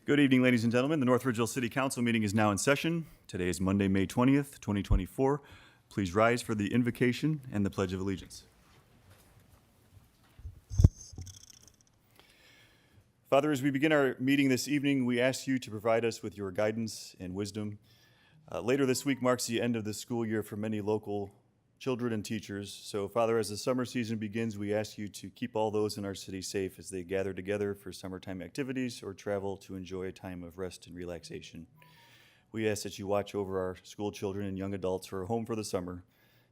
Good evening, ladies and gentlemen. The North Ridgeville City Council meeting is now in session. Today is Monday, May 20th, 2024. Please rise for the invocation and the Pledge of Allegiance. Father, as we begin our meeting this evening, we ask you to provide us with your guidance and wisdom. Later this week marks the end of the school year for many local children and teachers. So, Father, as the summer season begins, we ask you to keep all those in our city safe as they gather together for summertime activities or travel to enjoy a time of rest and relaxation. We ask that you watch over our school children and young adults who are home for the summer,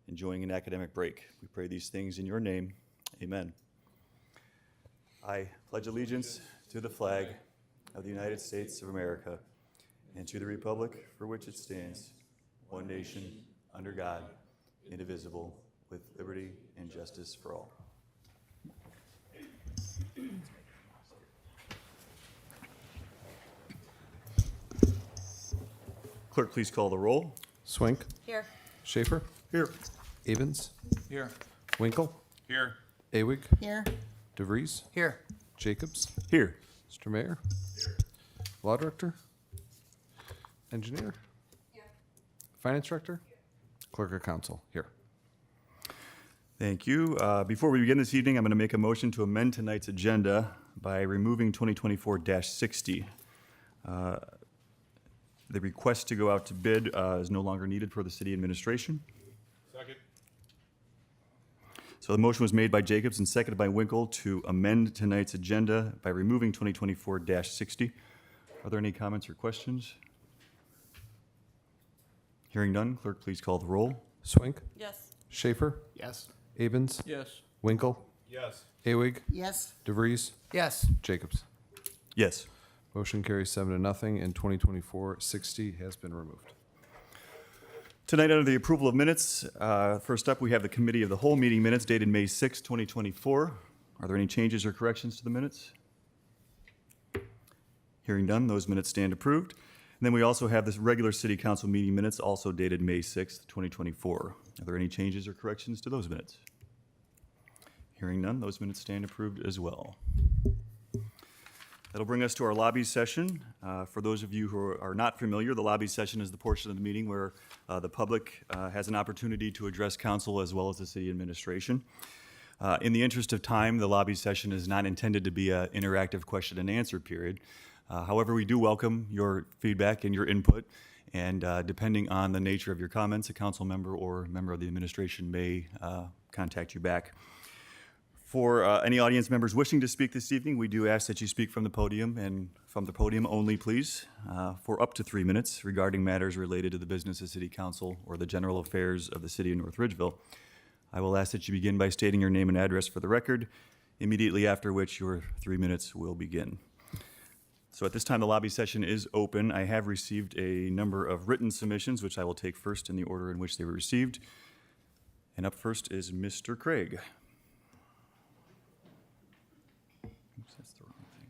enjoying an academic break. We pray these things in your name. Amen. I pledge allegiance to the flag of the United States of America and to the republic for which it stands, one nation, under God, indivisible, with liberty and justice for all. Clerk, please call the roll. Swink. Here. Schaefer. Here. Avens. Here. Winkle. Here. Awig. Here. DeVries. Here. Jacobs. Here. Mr. Mayor. Here. Law Director. Engineer. Here. Finance Director. Here. Clerk of Council. Here. Thank you. Before we begin this evening, I'm going to make a motion to amend tonight's agenda by removing 2024-60. The request to go out to bid is no longer needed for the city administration. Second. So the motion was made by Jacobs and seconded by Winkle to amend tonight's agenda by removing 2024-60. Are there any comments or questions? Hearing none, clerk, please call the roll. Swink. Yes. Schaefer. Yes. Avens. Yes. Winkle. Yes. Awig. Yes. DeVries. Yes. Jacobs. Yes. Motion carries 7-0, and 2024-60 has been removed. Tonight, under the approval of minutes, first up, we have the Committee of the Whole meeting minutes dated May 6, 2024. Are there any changes or corrections to the minutes? Hearing none, those minutes stand approved. And then we also have this regular City Council meeting minutes, also dated May 6, 2024. Are there any changes or corrections to those minutes? Hearing none, those minutes stand approved as well. That'll bring us to our lobby session. For those of you who are not familiar, the lobby session is the portion of the meeting where the public has an opportunity to address council as well as the city administration. In the interest of time, the lobby session is not intended to be an interactive question and answer period. However, we do welcome your feedback and your input, and depending on the nature of your comments, a council member or member of the administration may contact you back. For any audience members wishing to speak this evening, we do ask that you speak from the podium, and from the podium only, please, for up to 3 minutes regarding matters related to the business of City Council or the general affairs of the city of North Ridgeville. I will ask that you begin by stating your name and address for the record, immediately after which your 3 minutes will begin. So at this time, the lobby session is open. I have received a number of written submissions, which I will take first in the order in which they were received. And up first is Mr. Craig. Oops, that's the wrong thing.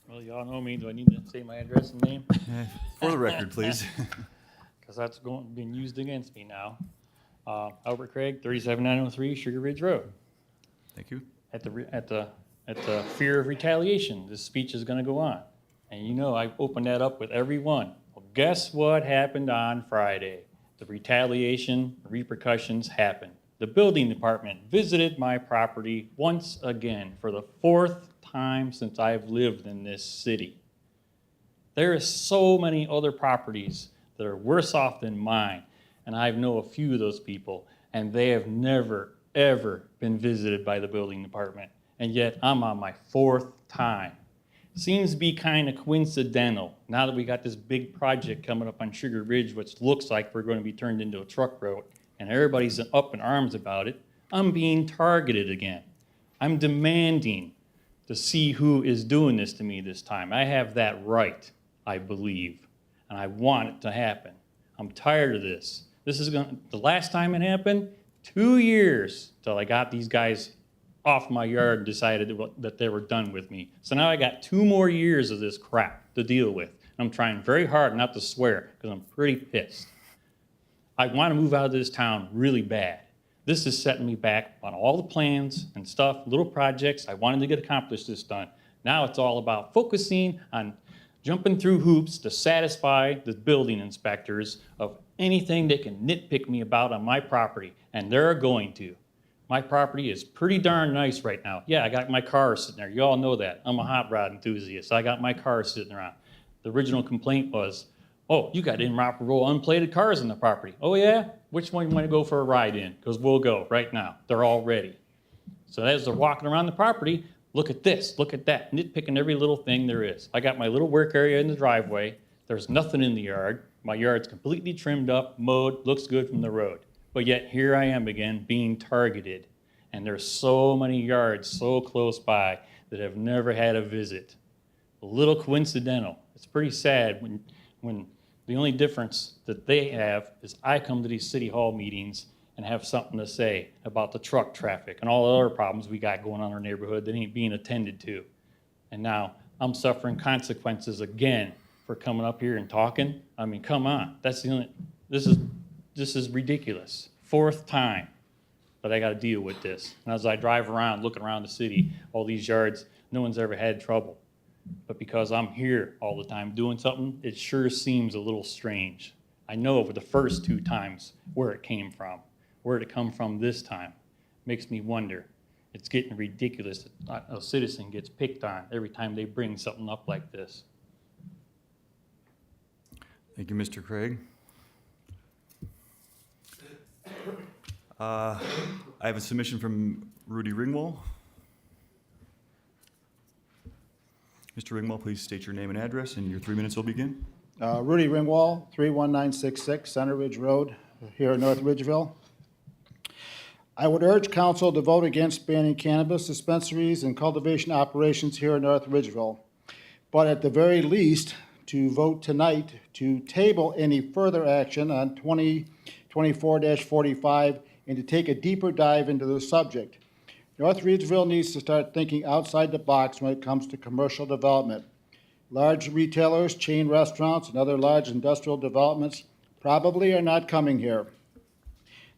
Well, y'all know me. Do I need to say my address and name? For the record, please. Because that's being used against me now. Albert Craig, 37903 Sugar Ridge Road. Thank you. At the fear of retaliation, this speech is going to go on. And you know I opened that up with everyone. Well, guess what happened on Friday? The retaliation repercussions happened. The building department visited my property once again for the 4th time since I've lived in this city. There are so many other properties that are worse off than mine, and I know a few of those people, and they have never, ever been visited by the building department, and yet I'm on my 4th time. Seems to be kind of coincidental, now that we got this big project coming up on Sugar Ridge, which looks like we're going to be turned into a truck road, and everybody's up in arms about it. I'm being targeted again. I'm demanding to see who is doing this to me this time. I have that right, I believe, and I want it to happen. I'm tired of this. The last time it happened, 2 years till I got these guys off my yard and decided that they were done with me. So now I got 2 more years of this crap to deal with. I'm trying very hard not to swear because I'm pretty pissed. I want to move out of this town really bad. This is setting me back on all the plans and stuff, little projects I wanted to get accomplished this done. Now it's all about focusing on jumping through hoops to satisfy the building inspectors of anything they can nitpick me about on my property, and they're going to. My property is pretty darn nice right now. Yeah, I got my car sitting there. You all know that. I'm a hot rod enthusiast. I got my car sitting around. The original complaint was, oh, you got inoperable, unplated cars in the property. Oh yeah? Which one you want to go for a ride in? Because we'll go right now. They're all ready. So as they're walking around the property, look at this, look at that, nitpicking every little thing there is. I got my little work area in the driveway. There's nothing in the yard. My yard's completely trimmed up, mowed, looks good from the road. But yet here I am again being targeted. And there's so many yards so close by that have never had a visit. A little coincidental. It's pretty sad when the only difference that they have is I come to these city hall meetings and have something to say about the truck traffic and all the other problems we got going on in our neighborhood that ain't being attended to. And now I'm suffering consequences again for coming up here and talking. I mean, come on. That's the only, this is ridiculous. Fourth time that I got to deal with this. And as I drive around, looking around the city, all these yards, no one's ever had trouble. But because I'm here all the time doing something, it sure seems a little strange. I know over the first 2 times where it came from. Where did it come from this time? Makes me wonder. It's getting ridiculous that a citizen gets picked on every time they bring something up like this. Thank you, Mr. Craig. I have a submission from Rudy Ringwald. Mr. Ringwald, please state your name and address, and your 3 minutes will begin. Rudy Ringwald, 31966 Center Ridge Road, here in North Ridgeville. I would urge council to vote against banning cannabis dispensaries and cultivation operations here in North Ridgeville, but at the very least, to vote tonight to table any further action on 2024-45 and to take a deeper dive into the subject. North Ridgeville needs to start thinking outside the box when it comes to commercial development. Large retailers, chain restaurants, and other large industrial developments probably are not coming here.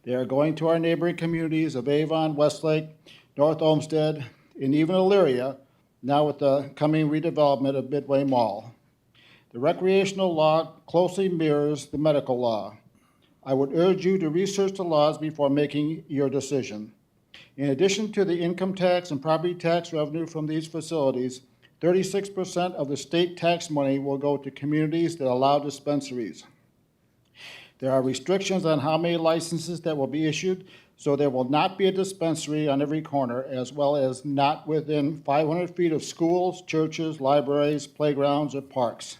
They are going to our neighboring communities of Avon, Westlake, North Olmsted, and even Elyria, now with the coming redevelopment of Midway Mall. The recreational law closely mirrors the medical law. I would urge you to research the laws before making your decision. In addition to the income tax and property tax revenue from these facilities, 36% of the state tax money will go to communities that allow dispensaries. There are restrictions on how many licenses that will be issued, so there will not be a dispensary on every corner, as well as not within 500 feet of schools, churches, libraries, playgrounds, or parks.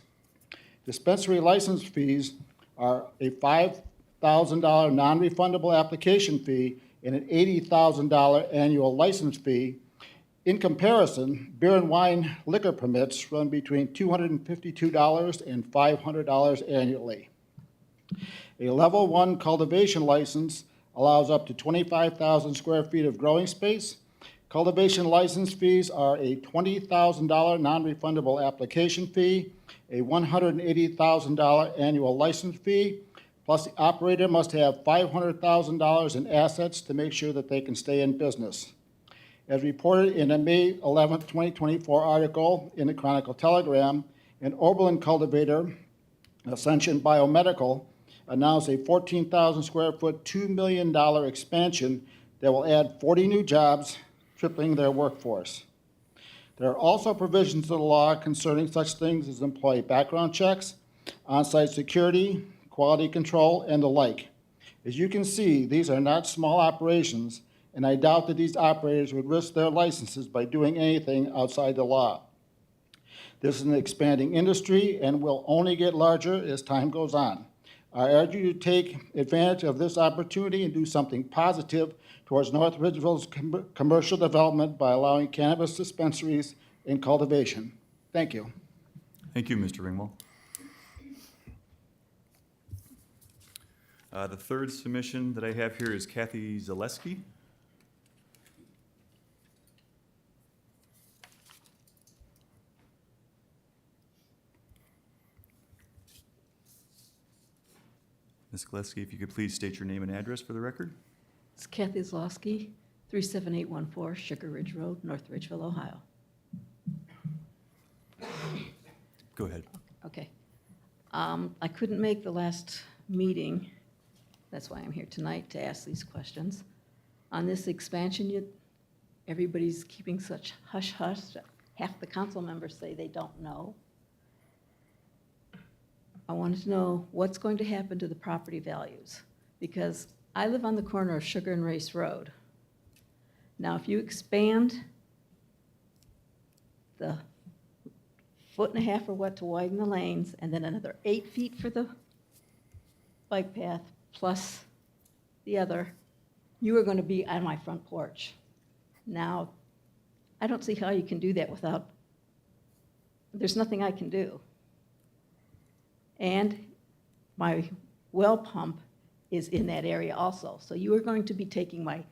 Dispensary license fees are a $5,000 non-refundable application fee and an $80,000 annual license fee. In comparison, beer and wine liquor permits run between $252 and $500 annually. A level 1 cultivation license allows up to 25,000 square feet of growing space. Cultivation license fees are a $20,000 non-refundable application fee, a $180,000 annual license fee, plus the operator must have $500,000 in assets to make sure that they can stay in business. As reported in a May 11, 2024 article in the Chronicle Telegram, an Oberlin cultivator, Ascension Biomedical, announced a 14,000 square foot, $2 million expansion that will add 40 new jobs, tripling their workforce. There are also provisions of the law concerning such things as employee background checks, on-site security, quality control, and the like. As you can see, these are not small operations, and I doubt that these operators would risk their licenses by doing anything outside the law. This is an expanding industry and will only get larger as time goes on. I urge you to take advantage of this opportunity and do something positive towards North Ridgeville's commercial development by allowing cannabis dispensaries and cultivation. Thank you. Thank you, Mr. Ringwald. The third submission that I have here is Kathy Zaleski. Ms. Zaleski, if you could please state your name and address for the record. It's Kathy Zlowski, 37814 Sugar Ridge Road, North Ridgeville, Ohio. Go ahead. Okay. I couldn't make the last meeting. That's why I'm here tonight to ask these questions. On this expansion, everybody's keeping such hush-hush. Half the council members say they don't know. I wanted to know what's going to happen to the property values, because I live on the corner of Sugar and Race Road. Now, if you expand the 1.5 feet or what to widen the lanes, and then another 8 feet for the bike path, plus the other, you are going to be on my front porch. Now, I don't see how you can do that without, there's nothing I can do. And my well pump is in that area also. So you are going to be taking my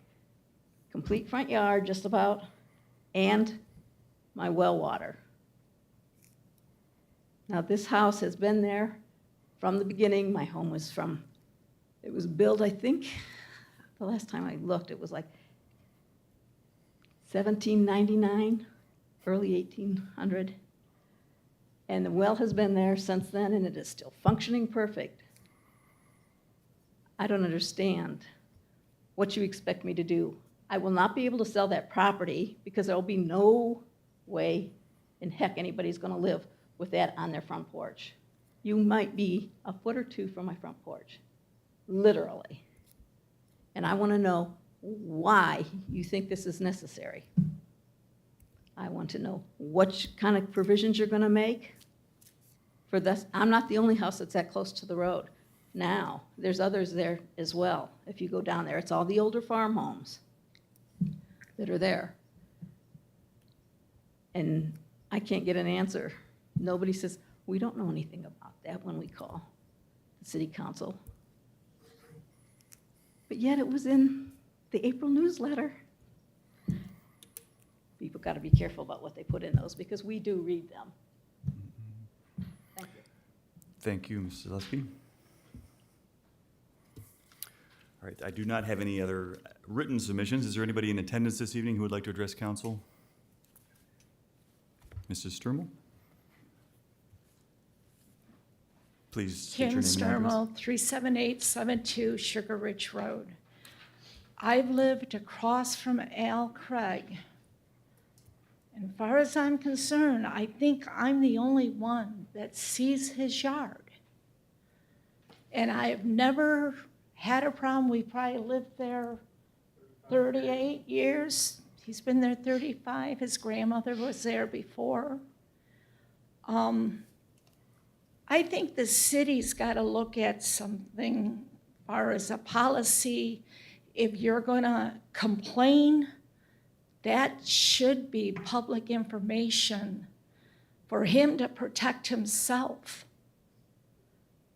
complete front yard, just about, and my well water. Now, this house has been there from the beginning. My home was it was built, I think, the last time I looked, it was like 1799, early 1800. And the well has been there since then, and it is still functioning perfect. I don't understand what you expect me to do. I will not be able to sell that property because there will be no way in heck anybody's going to live with that on their front porch. You might be a foot or two from my front porch, literally. And I want to know why you think this is necessary. I want to know what kind of provisions you're going to make for this. I'm not the only house that's that close to the road. Now, there's others there as well. If you go down there, it's all the older farm homes that are there. And I can't get an answer. Nobody says, we don't know anything about that when we call the city council. But yet it was in the April newsletter. People got to be careful about what they put in those because we do read them. Thank you. Thank you, Mrs. Zaleski. All right, I do not have any other written submissions. Is there anybody in attendance this evening who would like to address council? Mrs. Sturmel? Please state your Kim name and address. Sturmel, 37872 Sugar Ridge Road. I've lived across from Al Craig. And as far as I'm concerned, I think I'm the only one that sees his yard. And I've never had a problem. We probably lived there 38 years. He's been there 35. His grandmother was there before. I think the city's got to look at something as far as a policy. If you're going to complain, that should be public information for him to protect himself,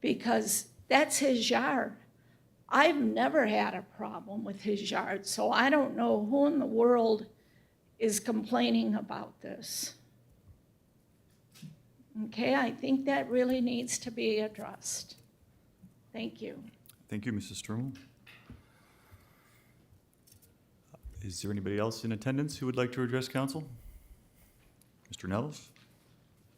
because that's his yard. I've never had a problem with his yard, so I don't know who in the world is complaining about this. Okay, I think that really needs to be addressed. Thank you. Thank you, Mrs. Sturmel. Is there anybody else in attendance who would like to address council? Mr. Nells?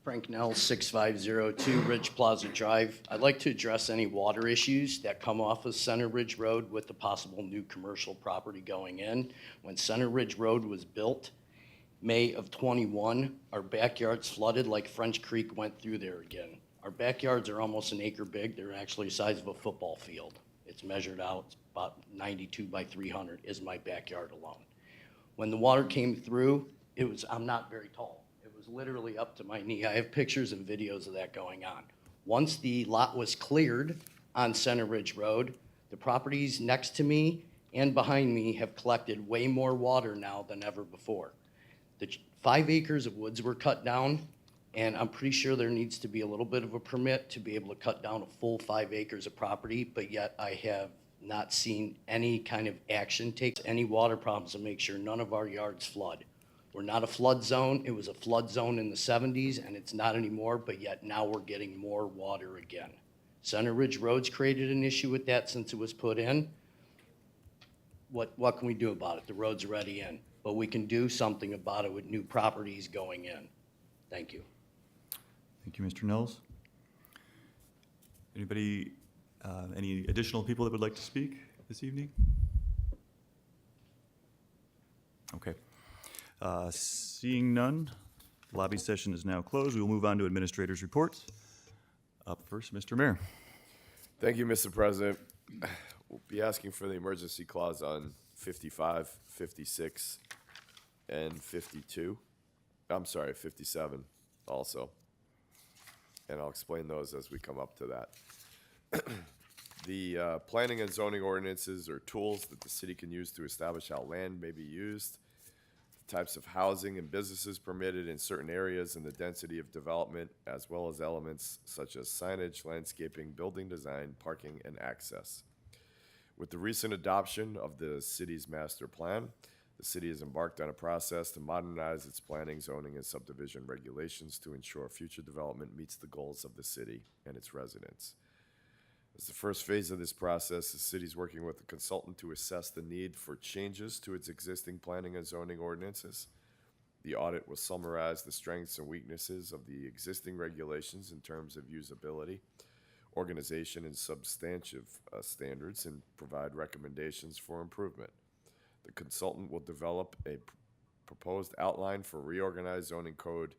Frank Nell, 6502 Ridge Plaza Drive. I'd like to address any water issues that come off of Center Ridge Road with the possible new commercial property going in. When Center Ridge Road was built, May of 21, our backyards flooded like French Creek went through there again. Our backyards are almost an acre big. They're actually the size of a football field. It's measured out, it's about 92 by 300 is my backyard alone. When the water came through, I'm not very tall. It was literally up to my knee. I have pictures and videos of that going on. Once the lot was cleared on Center Ridge Road, the properties next to me and behind me have collected way more water now than ever before. The 5 acres of woods were cut down, and I'm pretty sure there needs to be a little bit of a permit to be able to cut down a full 5 acres of property, but yet I have not seen any kind of action take any water problems to make sure none of our yards flood. We're not a flood zone. It was a flood zone in the 70s, and it's not anymore, but yet now we're getting more water again. Center Ridge Road's created an issue with that since it was put in. what can we do about it? The road's already in, but we can do something about it with new properties going in. Thank you. Thank you, Mr. Nels. Anybody, any additional people that would like to speak this evening? Okay. Seeing none, lobby session is now closed. We will move on to administrators' reports. Up first, Mr. Mayor. Thank you, Mr. President. We'll be asking for the emergency clause on 55, 56, and 52. I'm sorry, 57 also. And I'll explain those as we come up to that. The planning and zoning ordinances are tools that the city can use to establish how land may be used, the types of housing and businesses permitted in certain areas, and the density of development, as well as elements such as signage, landscaping, building design, parking, and access. With the recent adoption of the city's master plan, the city has embarked on a process to modernize its planning, zoning, and subdivision regulations to ensure future development meets the goals of the city and its residents. As the first phase of this process, the city is working with a consultant to assess the need for changes to its existing planning and zoning ordinances. The audit will summarize the strengths and weaknesses of the existing regulations in terms of usability, organization, and substantive standards, and provide recommendations for improvement. The consultant will develop a proposed outline for reorganized zoning code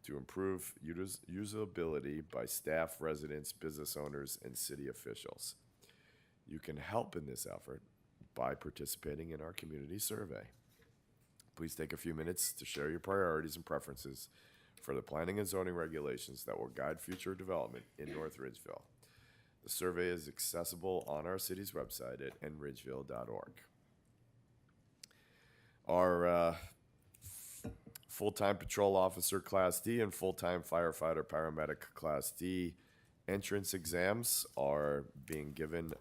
to improve usability by staff, residents, business owners, and city officials. You can help in this effort by participating in our community survey. Please take a few minutes to share your priorities and preferences for the planning and zoning regulations that will guide future development in North Ridgeville. The survey is accessible on our city's website at nridgeville.org. Our full-time patrol officer Class D and full-time firefighter paramedic Class D entrance exams are being given.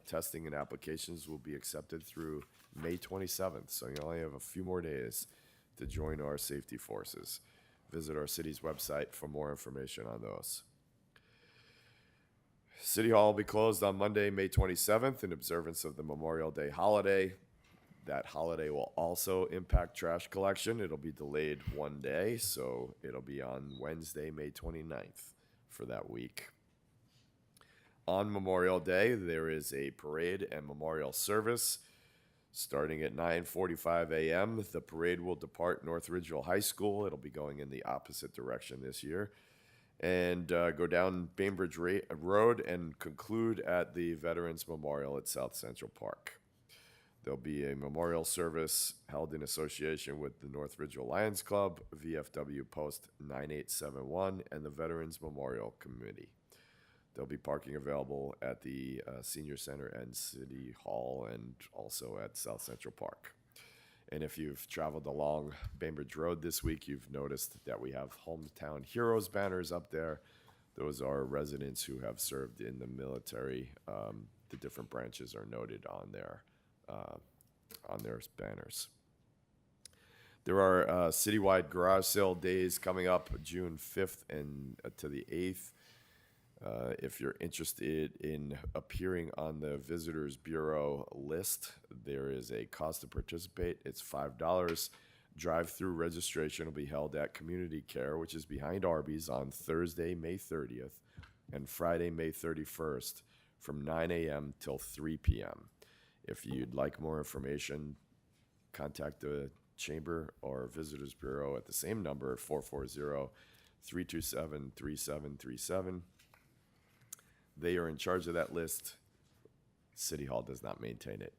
Testing and applications will be accepted through May 27th, so you only have a few more days to join our safety forces. Visit our city's website for more information on those. City Hall will be closed on Monday, May 27th in observance of the Memorial Day holiday. That holiday will also impact trash collection. It'll be delayed one day, so it'll be on Wednesday, May 29th for that week. On Memorial Day, there is a parade and memorial service starting at 9:45 a.m. The parade will depart North Ridgeville High School. It'll be going in the opposite direction this year, and go down Bainbridge Road and conclude at the Veterans Memorial at South Central Park. There'll be a memorial service held in association with the North Ridgeville Lions Club, VFW Post 9871, and the Veterans Memorial Committee. There'll be parking available at the Senior Center and City Hall, and also at South Central Park. And if you've traveled along Bainbridge Road this week, you've noticed that we have Hometown Heroes banners up there. Those are residents who have served in the military. The different branches are noted on their banners. There are citywide garage sale days coming up June 5th and to the 8th. If you're interested in appearing on the Visitors Bureau list, there is a cost to participate. It's $5. Drive-through registration will be held at Community Care, which is behind Arby's, on Thursday, May 30th, and Friday, May 31st, from 9 a.m. till 3 p.m. If you'd like more information, contact the Chamber or Visitors Bureau at the same number, 440-327-3737. They are in charge of that list. City Hall does not maintain it.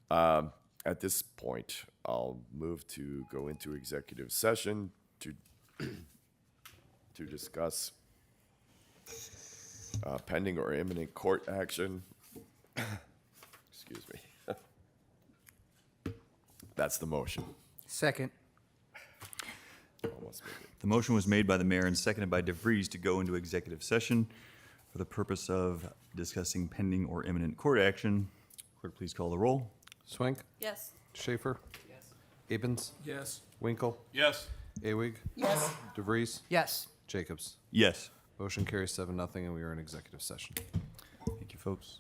At this point, I'll move to go into executive session to discuss pending or imminent court action. Excuse me. That's the motion. Second. Almost made it. The motion was made by the mayor and seconded by DeVries to go into executive session for the purpose of discussing pending or imminent court action. Clerk, please call the roll. Swank, Yes. Schaefer, Abens, Yes. Winkle, Yes. Awig, Yes. DeVries, Yes. Jacobs. Yes. Motion carries 7-0, and we are in executive session. Thank you, folks.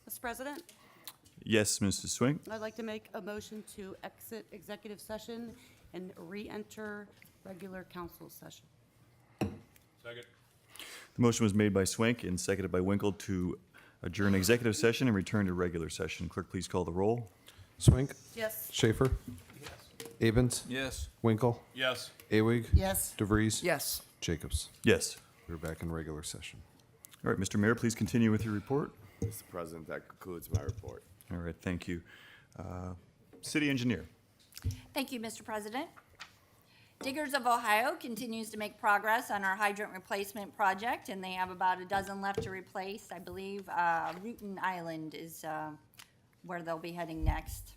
Mr. President, Yes, Mrs. Swink. I'd like to make a motion to exit executive session and re-enter regular council session. The motion was made by Swank and seconded by Winkle to adjourn executive session and return to regular session. Clerk, please call the roll. Swink, Yes. Schaefer, Abens, Yes. Winkle, Yes. Awig, Yes. DeVries, Yes. Jacobs. Yes. We're back in regular session. All right, Mr. Mayor, please continue with your report. Mr. President, that concludes my report. All right, thank you. City Engineer. Thank you, Mr. President. Diggers of Ohio continues to make progress on our hydrant replacement project, and they have about a dozen left to replace. I believe Rutan Island is where they'll be heading next.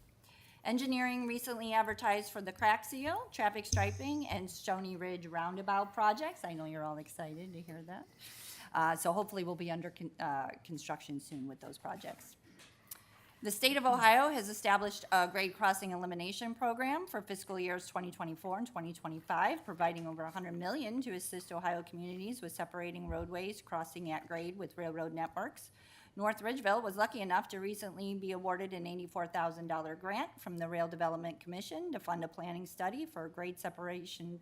Engineering recently advertised for the crack seal, traffic striping, and Stony Ridge roundabout projects. I know you're all excited to hear that. So hopefully we'll be under construction soon with those projects. The state of Ohio has established a grade crossing elimination program for fiscal years 2024 and 2025, providing over $100 million to assist Ohio communities with separating roadways crossing at grade with railroad networks. North Ridgeville was lucky enough to recently be awarded an $84,000 grant from the Rail Development Commission to fund a planning study for a grade separation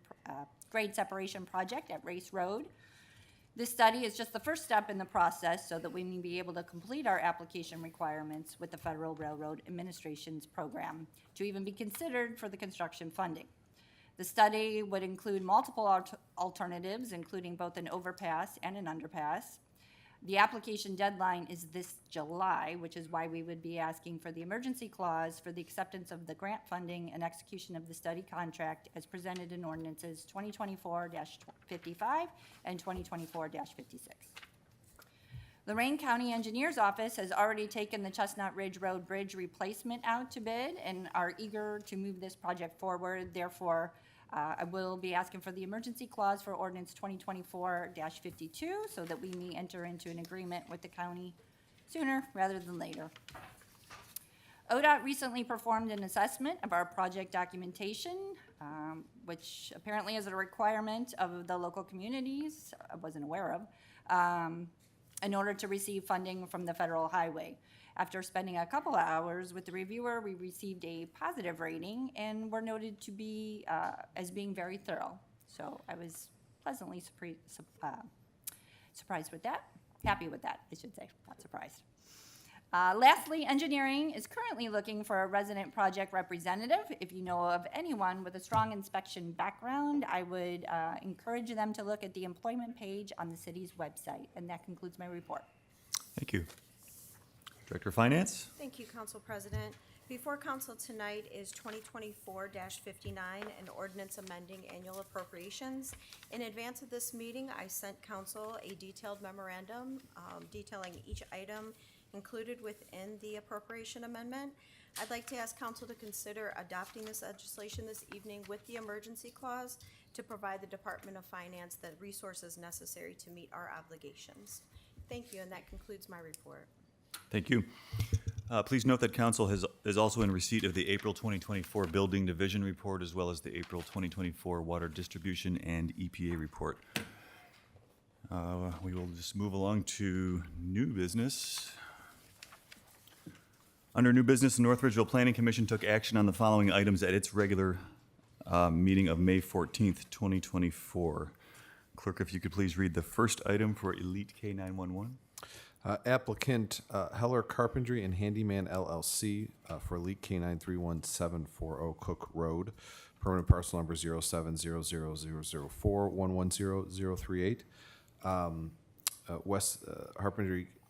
project at Race Road. This study is just the first step in the process so that we may be able to complete our application requirements with the Federal Railroad Administration's program to even be considered for the construction funding. The study would include multiple alternatives, including both an overpass and an underpass. The application deadline is this July, which is why we would be asking for the emergency clause for the acceptance of the grant funding and execution of the study contract as presented in ordinances 2024-55 and 2024-56. Lorraine County Engineers Office has already taken the Chestnut Ridge Road Bridge replacement out to bid and are eager to move this project forward. Therefore, I will be asking for the emergency clause for ordinance 2024-52 so that we may enter into an agreement with the county sooner rather than later. ODOT recently performed an assessment of our project documentation, which apparently is a requirement of the local communities I wasn't aware of, in order to receive funding from the federal highway. After spending a couple of hours with the reviewer, we received a positive rating and were noted to be as being very thorough. So I was pleasantly surprised with that. Happy with that, I should say, not surprised. Lastly, engineering is currently looking for a resident project representative. If you know of anyone with a strong inspection background, I would encourage them to look at the employment page on the city's website. And that concludes my report. Thank you. Director of Finance. Thank you, Council President. Before council tonight is 2024-59, an ordinance amending annual appropriations. In advance of this meeting, I sent council a detailed memorandum detailing each item included within the appropriation amendment. I'd like to ask council to consider adopting this legislation this evening with the emergency clause to provide the Department of Finance the resources necessary to meet our obligations. Thank you, and that concludes my report. Thank you. Please note that council is also in receipt of the April 2024 Building Division Report as well as the April 2024 Water Distribution and EPA Report. We will just move along to new business. Under new business, the North Ridgeville Planning Commission took action on the following items at its regular meeting of May 14th, 2024. Clerk, if you could please read the first item for Elite K911. Applicant Heller Carpentry and Handyman LLC for Elite K931740 Cook Road, permanent parcel number 07000004110038. West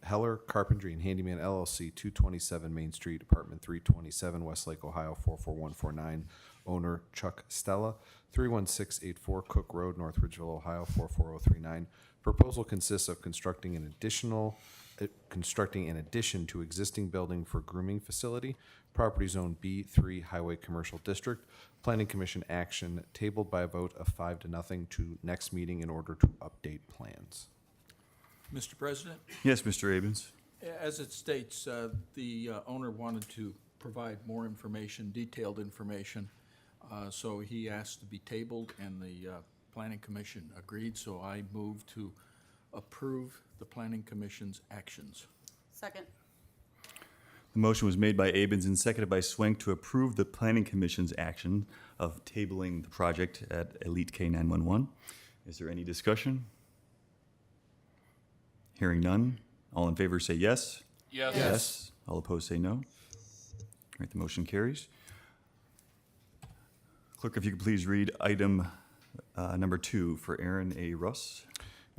Heller Carpentry and Handyman LLC, 227 Main Street, apartment 327, Westlake, Ohio 44149. Owner Chuck Stella, 31684 Cook Road, North Ridgeville, Ohio 44039. Proposal consists of constructing an addition to existing building for grooming facility, property zone B3 Highway Commercial District. Planning Commission action tabled by a vote of 5-0 to next meeting in order to update plans. Mr. President, Yes, Mr. Abens. as it states, the owner wanted to provide more information, detailed information, so he asked to be tabled, and the Planning Commission agreed, so I move to approve the Planning Commission's actions. Second. The motion was made by Abens and seconded by Swank to approve the Planning Commission's action of tabling the project at Elite K911. Is there any discussion? Hearing none. All in favor say yes. Yes. Yes. All opposed say no. All right, the motion carries. Clerk, if you could please read item number 2 for Aaron A. Russ.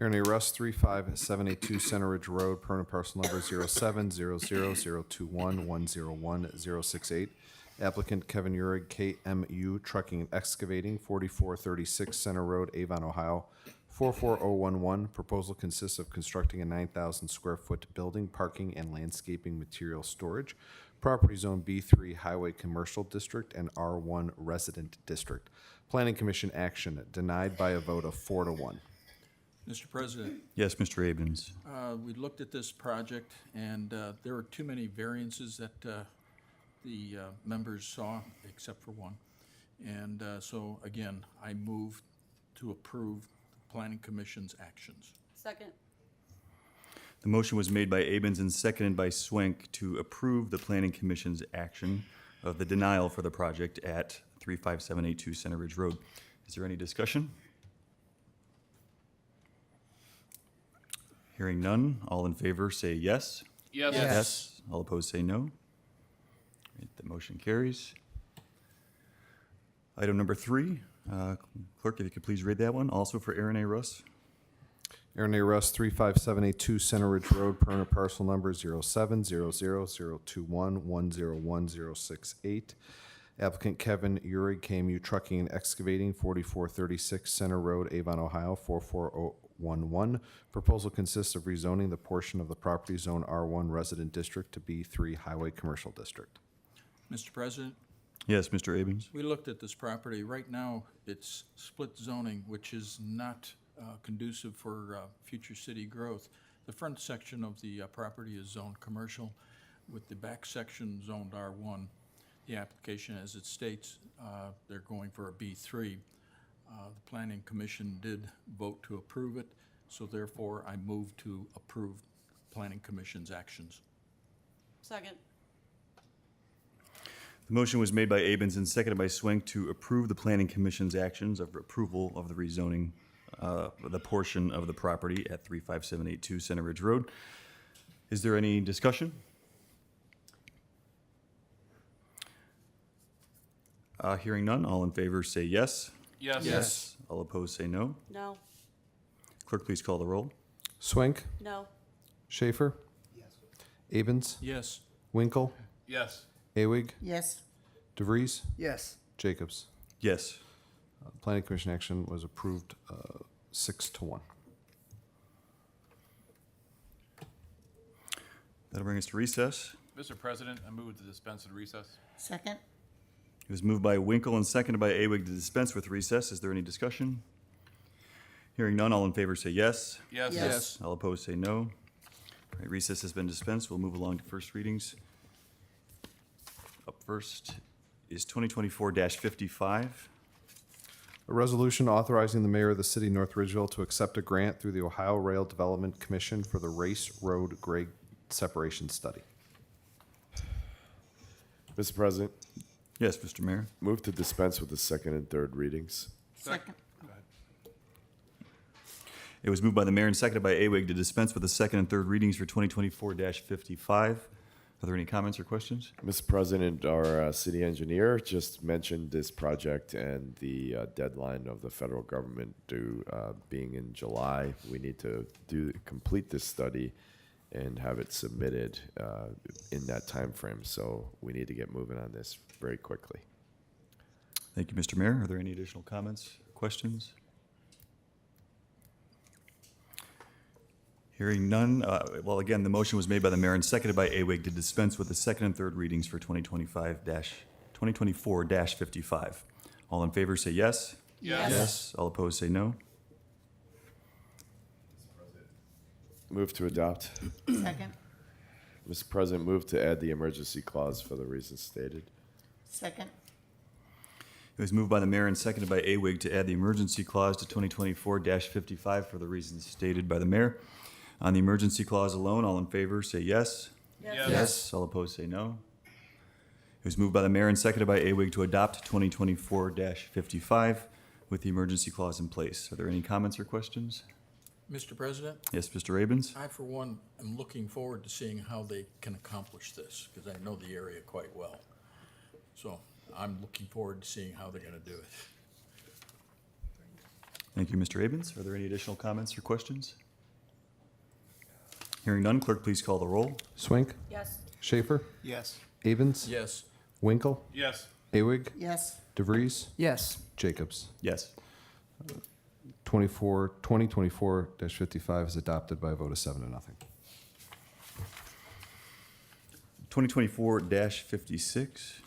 Aaron A. Russ, 35782 Center Ridge Road, permanent parcel number 07000211010068. Applicant Kevin Urig, KMU Trucking and Excavating, 4436 Center Road, Avon, Ohio, 44011. Proposal consists of constructing a 9,000 square foot building, parking, and landscaping material storage. Property zone B3 Highway Commercial District and R1 Resident District. Planning Commission action denied by a vote of 4-1. Mr. President, Yes, Mr. Abens. we looked at this project, and there were too many variances that the members saw, except for one. And so, again, I move to approve the Planning Commission's actions. Second. The motion was made by Abens and seconded by Swank to approve the Planning Commission's action of the denial for the project at 35782 Center Ridge Road. Is there any discussion? Hearing none, all in favor say yes. Yes. Yes. All opposed say no. Right, the motion carries. Item number 3, clerk, if you could please read that one, also for Aaron A. Russ. Aaron A. Russ, 35782 Center Ridge Road, permanent parcel number 07000211010068. Applicant Kevin Urig, KMU Trucking and Excavating, 4436 Center Road, Avon, Ohio, 44011. Proposal consists of rezoning the portion of the property zone R1 Resident District to B3 Highway Commercial District. Mr. President, Yes, Mr. Abens. we looked at this property. Right now, it's split zoning, which is not conducive for future city growth. The front section of the property is zoned commercial, with the back section zoned R1. The application, as it states, they're going for a B3. The Planning Commission did vote to approve it, so therefore I move to approve the Planning Commission's actions. Second. The motion was made by Abens and seconded by Swank to approve the Planning Commission's actions of approval of the rezoning, the portion of the property at 35782 Center Ridge Road. Is there any discussion? Hearing none, all in favor say yes. Yes. All opposed say no. No. Clerk, please call the roll. Swank, No. Schaefer. Yes. Abens, Yes. Winkle, Yes. Awig, Yes. DeVries, Yes. Jacobs. Yes. Planning Commission action was approved 6-1. That'll bring us to recess. Mr. President, I move to dispense with recess. Second. It was moved by Winkle and seconded by Awig to dispense with recess. Is there any discussion? Hearing none, all in favor say yes. Yes. Yes. All opposed say no. All right, recess has been dispensed. We'll move along to first readings. Up first is 2024-55. A resolution authorizing the mayor of the city of North Ridgeville to accept a grant through the Ohio Rail Development Commission for the Race Road Grade Separation Study. Mr. President, Yes, Mr. Mayor. move to dispense with the second and third readings. Second. It was moved by the mayor and seconded by Awig to dispense with the second and third readings for 2024-55. Are there any comments or questions? Mr. President, our city engineer just mentioned this project and the deadline of the federal government due being in July. We need to complete this study and have it submitted in that time frame. So we need to get moving on this very quickly. Thank you, Mr. Mayor. Are there any additional comments, questions? Hearing none, well, again, the motion was made by the mayor and seconded by Awig to dispense with the second and third readings for 2024-55. All in favor say yes. Yes. All opposed say no. Move to adopt. Second. Mr. President, move to add the emergency clause for the reasons stated. Second. It was moved by the mayor and seconded by Awig to add the emergency clause to 2024-55 for the reasons stated by the mayor. On the emergency clause alone, all in favor say yes. Yes. All opposed say no. It was moved by the mayor and seconded by Awig to adopt 2024-55 with the emergency clause in place. Are there any comments or questions? Mr. President, Yes, Mr. Rabins? I, for one, am looking forward to seeing how they can accomplish this, because I know the area quite well. So I'm looking forward to seeing how they're going to do it. Thank you, Mr. Rabins. Are there any additional comments or questions? Hearing none, clerk, please call the roll. Swink, Yes. Schaefer, Yes. Avens, Yes. Winkle, Yes. Awig, Yes. DeVries, yes, Jacobs. Yes. 2024-55 is adopted by a vote of 7-0. 2024-56.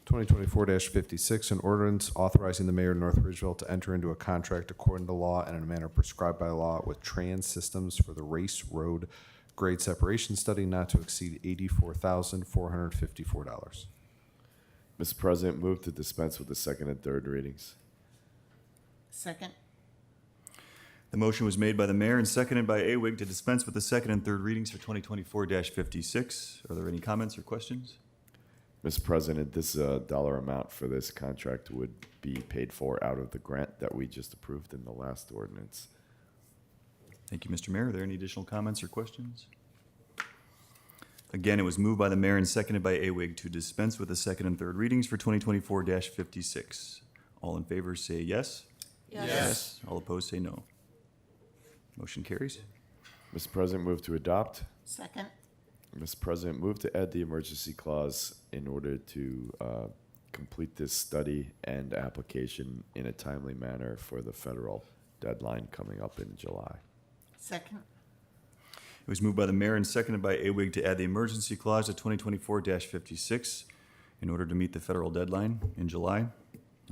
2024-56, an ordinance authorizing the mayor of North Ridgeville to enter into a contract according to law and in a manner prescribed by law with Trans Systems for the Race Road Grade Separation Study not to exceed $84,454. Mr. President, move to dispense with the second and third readings. Second. The motion was made by the mayor and seconded by Awig to dispense with the second and third readings for 2024-56. Are there any comments or questions? Mr. President, this dollar amount for this contract would be paid for out of the grant that we just approved in the last ordinance. Thank you, Mr. Mayor. Are there any additional comments or questions? Again, it was moved by the mayor and seconded by Awig to dispense with the second and third readings for 2024-56. All in favor say yes. Yes. All opposed say no. Motion carries. Mr. President, move to adopt. Second. Mr. President, move to add the emergency clause in order to complete this study and application in a timely manner for the federal deadline coming up in July. Second. It was moved by the mayor and seconded by Awig to add the emergency clause to 2024-56 in order to meet the federal deadline in July.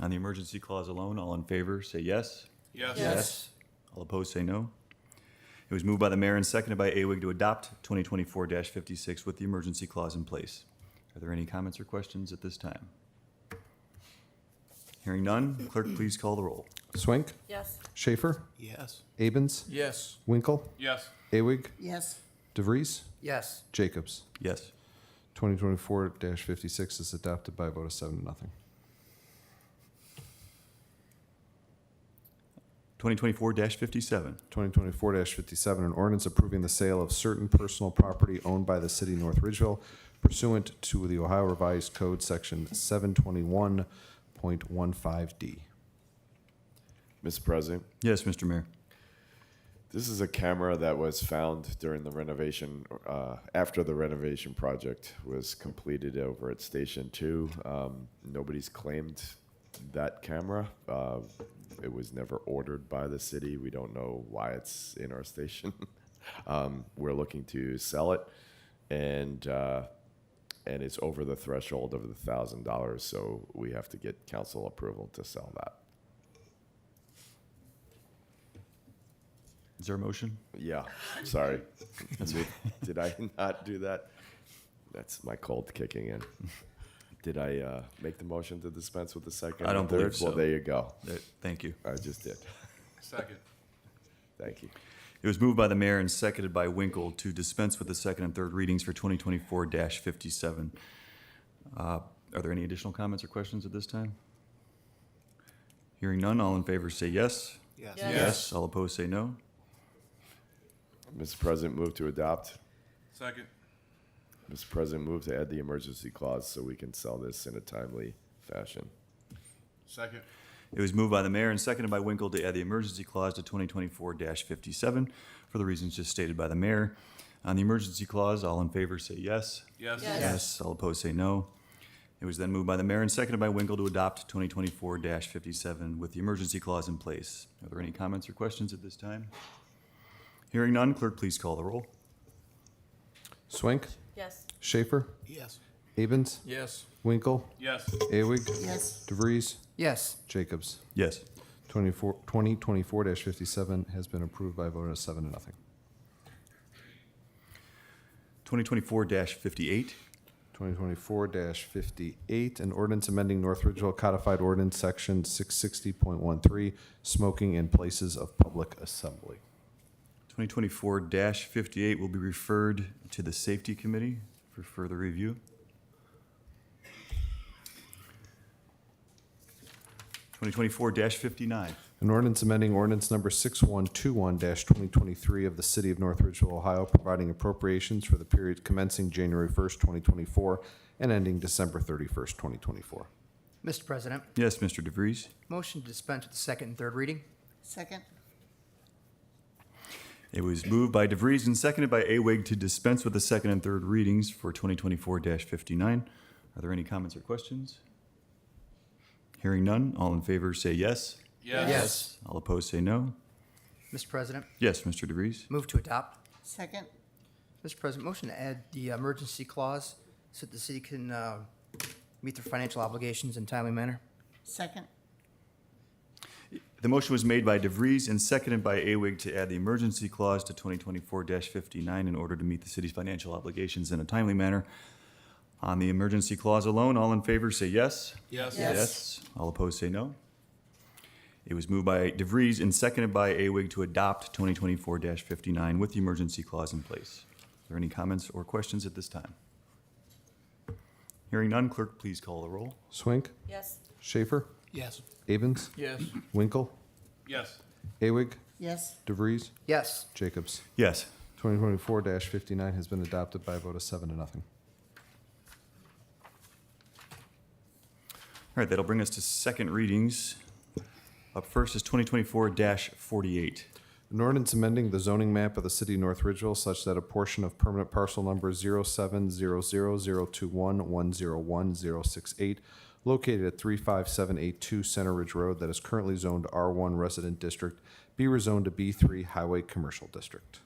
On the emergency clause alone, all in favor say yes. Yes. All opposed say no. It was moved by the mayor and seconded by Awig to adopt 2024-56 with the emergency clause in place. Are there any comments or questions at this time? Hearing none, clerk, please call the roll. Swink, Yes. Schaefer, Yes. Avens, Yes. Winkle, Yes. Awig, Yes. DeVries, yes, Jacobs. Yes. 2024-56 is adopted by a vote of 7-0. 2024-57. 2024-57, an ordinance approving the sale of certain personal property owned by the city of North Ridgeville pursuant to the Ohio Revised Code, Section 721.15D. Mr. President, Yes, Mr. Mayor. this is a camera that was found during the renovation, after the renovation project was completed over at Station 2. Nobody's claimed that camera. It was never ordered by the city. We don't know why it's in our station. We're looking to sell it, and it's over the threshold of the $1,000, so we have to get council approval to sell that. Is there a motion? Yeah, sorry. Did I not do that? That's my cold kicking in. Did I make the motion to dispense with the second? I don't and third? believe so. Well, there you go. Thank you. I just did. Second. Thank you. It was moved by the mayor and seconded by Winkle to dispense with the second and third readings for 2024-57. Are there any additional comments or questions at this time? Hearing none, all in favor say yes. Yes. All opposed say no. Mr. President, move to adopt. Second. Mr. President, move to add the emergency clause so we can sell this in a timely fashion. Second. It was moved by the mayor and seconded by Winkle to add the emergency clause to 2024-57 for the reasons just stated by the mayor. On the emergency clause, all in favor say yes. Yes. All opposed say no. It was then moved by the mayor and seconded by Winkle to adopt 2024-57 with the emergency clause in place. Are there any comments or questions at this time? Hearing none, clerk, please call the roll. Swink, Yes. Schaefer, Yes. Avens, Yes. Winkle, Yes. Awig, Yes. DeVries, yes, Jacobs. Yes. 2024-57 has been approved by a vote of 7-0. 2024-58. 2024-58, an ordinance amending North Ridgeville Codified Ordinance Section 660.13, smoking in places of public assembly. 2024-58 will be referred to the Safety Committee for further review. 2024-59. An ordinance amending ordinance number 6121-2023 of the City of North Ridgeville, Ohio, providing appropriations for the period commencing January 1st, 2024, and ending December 31st, 2024. Mr. President, Yes, Mr. DeVries. motion to dispense with the second and third reading. Second. It was moved by DeVries and seconded by Awig to dispense with the second and third readings for 2024-59. Are there any comments or questions? Hearing none, all in favor say yes. Yes. All opposed say no. Mr. President, Yes, Mr. DeVries. move to adopt. Second. Mr. President, motion to add the emergency clause so that the city can meet their financial obligations in a timely manner. Second. The motion was made by DeVries and seconded by Awig to add the emergency clause to 2024-59 in order to meet the city's financial obligations in a timely manner. On the emergency clause alone, all in favor say yes. Yes. Yes. All opposed say no. It was moved by DeVries and seconded by Awig to adopt 2024-59 with the emergency clause in place. Are there any comments or questions at this time? Hearing none, clerk, please call the roll. Swink, Yes. Schaefer, Yes. Avens, Yes. Winkle, Yes. Awig, Yes. DeVries, Yes. Jacobs. Yes. 2024-59 has been adopted by a vote of 7-0. All right, that'll bring us to second readings. Up first is 2024-48. An ordinance amending the zoning map of the city of North Ridgeville such that a portion of permanent parcel number 07000211011068 located at 35782 Center Ridge Road that is currently zoned R1 Resident District be rezoned to B3 Highway Commercial District.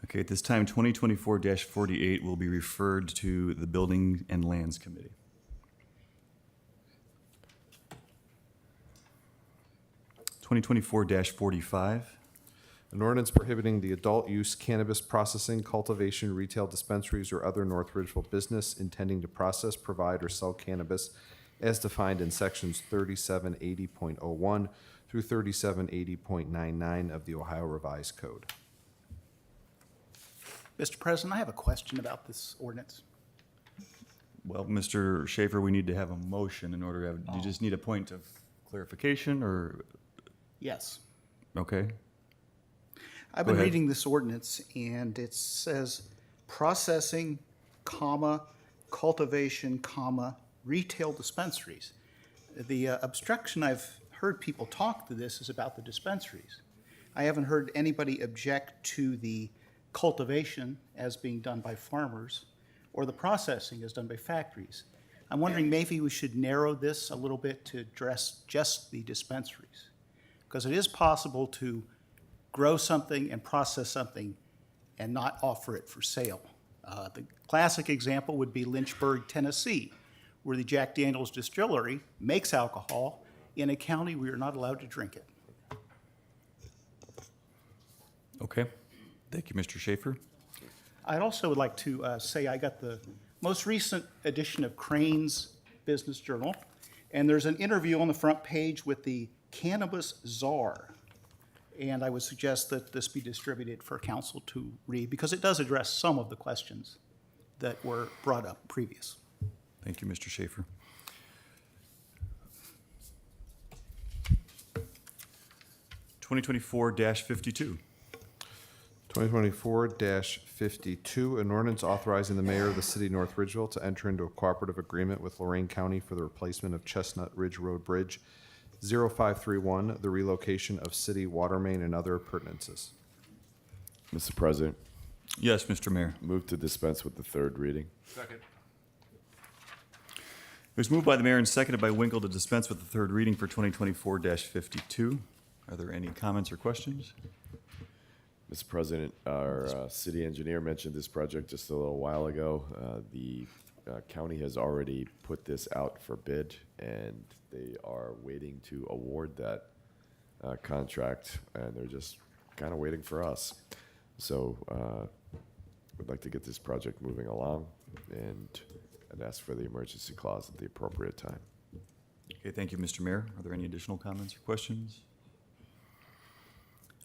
Okay, at this time, 2024-48 will be referred to the Building and Lands Committee. 2024-45. An ordinance prohibiting the adult use cannabis processing, cultivation, retail dispensaries, or other North Ridgeville business intending to process, provide, or sell cannabis as defined in sections 3780.01 through 3780.99 of the Ohio Revised Code. Mr. President, I have a question about this ordinance. Well, Mr. Schaefer, we need to have a motion in order to have, do you just need a point of clarification or, Yes. okay? I've Go been ahead. reading this ordinance, and it says processing, comma, cultivation, comma, retail dispensaries. The obstruction I've heard people talk to this is about the dispensaries. I haven't heard anybody object to the cultivation as being done by farmers or the processing as done by factories. I'm wondering maybe we should narrow this a little bit to address just the dispensaries. Because it is possible to grow something and process something and not offer it for sale. The classic example would be Lynchburg, Tennessee, where the Jack Daniel's distillery makes alcohol in a county we are not allowed to drink it. Okay. Thank you, Mr. Schaefer. I'd also would like to say I got the most recent edition of Crane's Business Journal, and there's an interview on the front page with the cannabis czar. And I would suggest that this be distributed for council to read because it does address some of the questions that were brought up previous. Thank you, Mr. Schaefer. (2024-52). 2024-52, an ordinance authorizing the mayor of the city of North Ridgeville to enter into a cooperative agreement with Lorain County for the replacement of Chestnut Ridge Road Bridge 0531, the relocation of city water main and other appurtenances. Mr. President, Yes, Mr. Mayor. move to dispense with the third reading. Second. It was moved by the mayor and seconded by Winkle to dispense with the third reading for 2024-52. Are there any comments or questions? Mr. President, our city engineer mentioned this project just a little while ago. The county has already put this out for bid, and they are waiting to award that contract, and they're just kind of waiting for us. So would like to get this project moving along, and I'd ask for the emergency clause at the appropriate time. Okay, thank you, Mr. Mayor. Are there any additional comments or questions?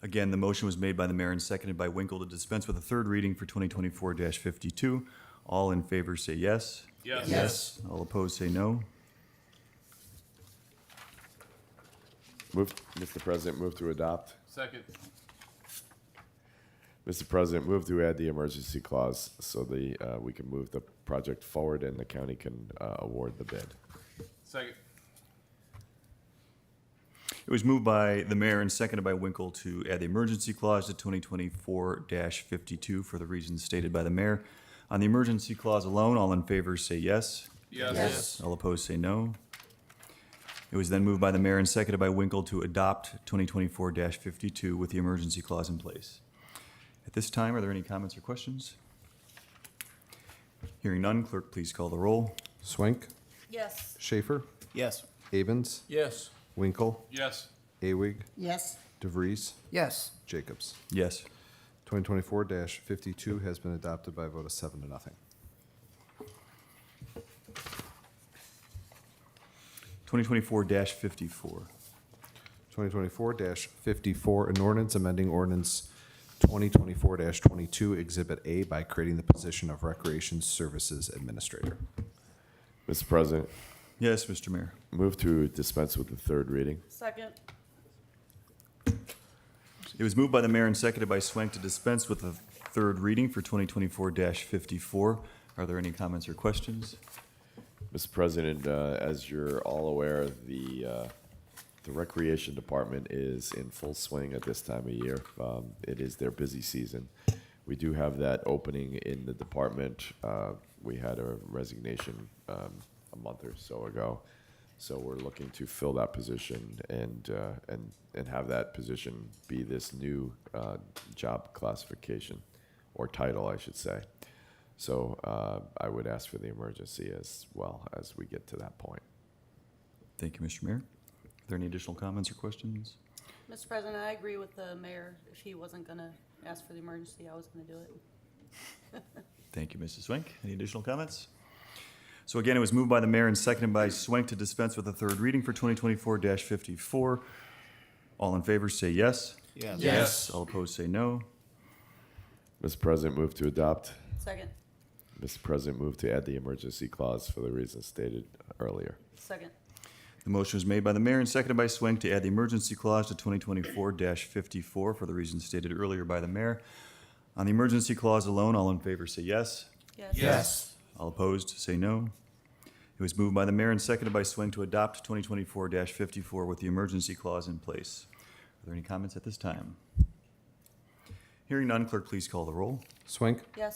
Again, the motion was made by the mayor and seconded by Winkle to dispense with a third reading for 2024-52. All in favor say yes. Yes. Yes. All opposed say no. Mr. President, move to adopt. Second. Mr. President, move to add the emergency clause so we can move the project forward and the county can award the bid. Second. It was moved by the mayor and seconded by Winkle to add the emergency clause to 2024-52 for the reasons stated by the mayor. On the emergency clause alone, all in favor say yes. Yes. All opposed say no. It was then moved by the mayor and seconded by Winkle to adopt 2024-52 with the emergency clause in place. At this time, are there any comments or questions? Hearing none, clerk, please call the roll. Swank, Yes. Schaefer, Yes. Avens, Yes. Winkle, Yes. Awig, Yes. DeVries, Yes. Jacobs. Yes. 2024-52 has been adopted by a vote of 7-0. 2024-54. 2024-54, an ordinance amending ordinance 2024-22, Exhibit A, by creating the position of Recreation Services Administrator. Mr. President, Yes, Mr. Mayor. move to dispense with the third reading. Second. It was moved by the mayor and seconded by Swank to dispense with the third reading for 2024-54. Are there any comments or questions? Mr. President, as you're all aware, the Recreation Department is in full swing at this time of year. It is their busy season. We do have that opening in the department. We had a resignation a month or so ago. So we're looking to fill that position and have that position be this new job classification, or title, I should say. So I would ask for the emergency as well as we get to that point. Thank you, Mr. Mayor. Are there any additional comments or questions? Mr. President, I agree with the mayor. If he wasn't going to ask for the emergency, I was going to do it. Thank you, Mrs. Swank. Any additional comments? So again, it was moved by the mayor and seconded by Swank to dispense with the third reading for 2024-54. All in favor say yes. Yes. Yes. All opposed say no. Mr. President, move to adopt. Second. Mr. President, move to add the emergency clause for the reasons stated earlier. Second. The motion was made by the mayor and seconded by Swank to add the emergency clause to 2024-54 for the reasons stated earlier by the mayor. On the emergency clause alone, all in favor say yes. Yes. Yes. All opposed say no. It was moved by the mayor and seconded by Swank to adopt 2024-54 with the emergency clause in place. Are there any comments at this time? Hearing none, clerk, please call the roll. Swank, Yes.